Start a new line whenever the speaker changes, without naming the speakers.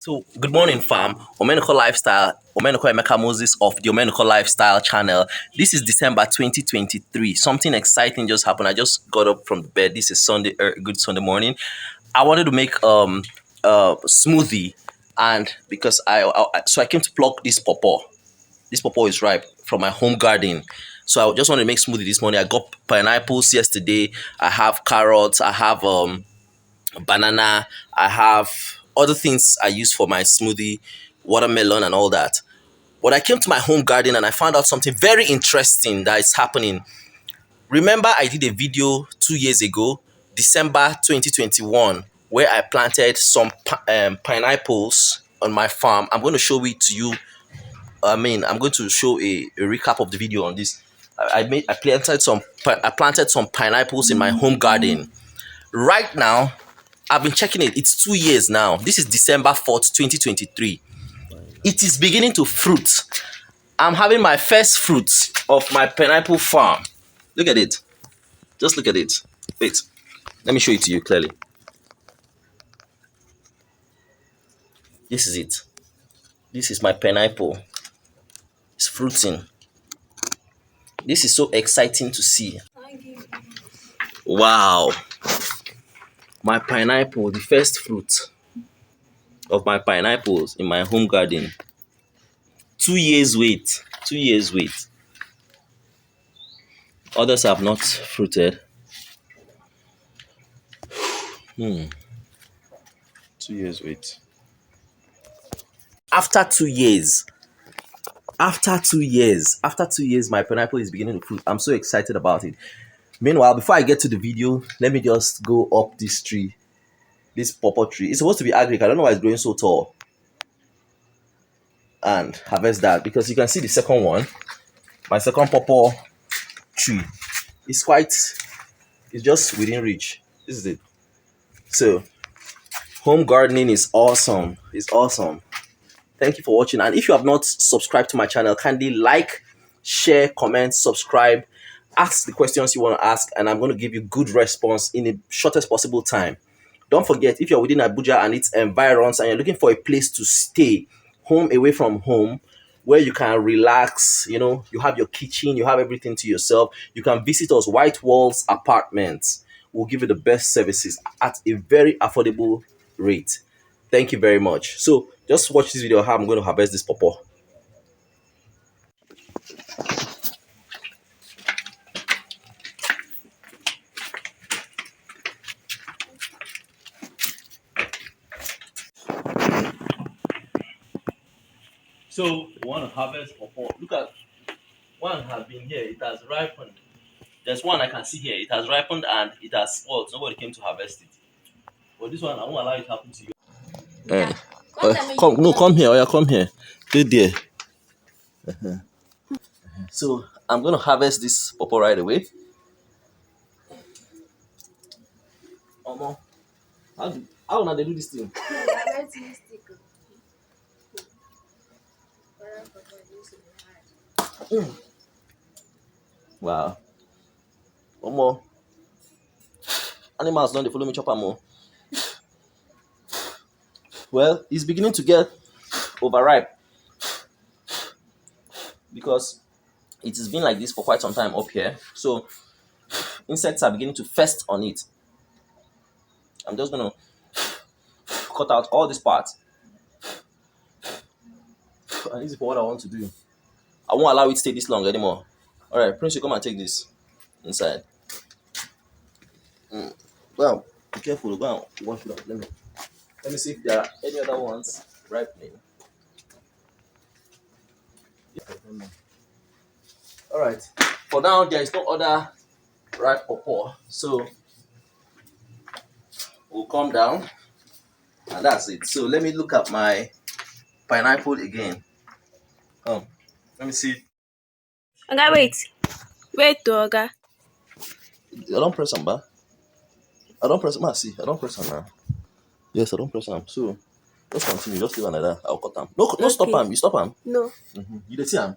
So, good morning, fam. Omeniko Lifestyle, Omeniko Emeka Moses of the Omeniko Lifestyle channel. This is December 2023. Something exciting just happened. I just got up from the bed. This is Sunday, good Sunday morning. I wanted to make smoothie, and because I came to pluck this pawpaw. This pawpaw is ripe from my home garden. So I just wanted to make smoothie this morning. I got pineapples yesterday. I have carrots. I have banana. I have other things I use for my smoothie, watermelon, and all that. But I came to my home garden and I found out something very interesting that is happening. Remember, I did a video 2 years ago, December 2021, where I planted some pineapples on my farm. I'm going to show it to you. I'm going to show a recap of the video on this. I planted some pineapples in my home garden. Right now, I've been checking it. It's 2 years now. This is December 4th, 2023. It is beginning to fruit. I'm having my first fruit of my pineapple farm. Look at it. Just look at it. Wait. Let me show it to you clearly. This is it. This is my pineapple. It's fruiting. This is so exciting to see. Wow. My pineapple, the first fruit of my pineapples in my home garden. 2 years wait. 2 years wait. Others have not fruited. 2 years wait. After 2 years, my pineapple is beginning to fruit. I'm so excited about it. Meanwhile, before I get to the video, let me just go up this tree, this pawpaw tree. It's supposed to be agric. I don't know why it's growing so tall. And harvest that, because you can see the second one, my second pawpaw tree. It's just within reach. This is it. So, home gardening is awesome. It's awesome. Thank you for watching. And if you have not subscribed to my channel, kindly like, share, comment, subscribe, ask the questions you want to ask, and I'm going to give you good response in the shortest possible time. Don't forget, if you're within Abuja and its environs and you're looking for a place to stay, home away from home, where you can relax, you have your kitchen, you have everything to yourself, you can visit us, White Walls Apartments. We'll give you the best services at a very affordable rate. Thank you very much. So just watch this video how I'm going to harvest this pawpaw. So we want to harvest pawpaw. Look at one has been here, it has ripened. There's one I can see here, it has ripened and it has spoiled. Nobody came to harvest it. But this one, I won't allow it to happen to you. Come here. Oh yeah, come here. Stay there. So I'm gonna harvest this pawpaw right away. How now they do this thing? Wow. Animals don't they follow me chop more. Well, it's beginning to get overripe because it has been like this for quite some time up here. So insects are beginning to fest on it. I'm just gonna cut out all these parts. And this is what I want to do. I won't allow it to stay this long anymore. Alright, Prince, you come and take this inside. Well, be careful. Go and wash it up. Let me see if there are any other ones ripening. Alright. For now, there is no other ripe pawpaw. So we'll come down. And that's it. So let me look at my pineapple again. Let me see.
Oga, wait. Wait, Oga.
I don't press on, ba. I don't press on. See, I don't press on now. Yes, I don't press on. So just continue. Just leave another. I'll cut them. No,
Okay.
stop them. You stop them.
No.
You see them?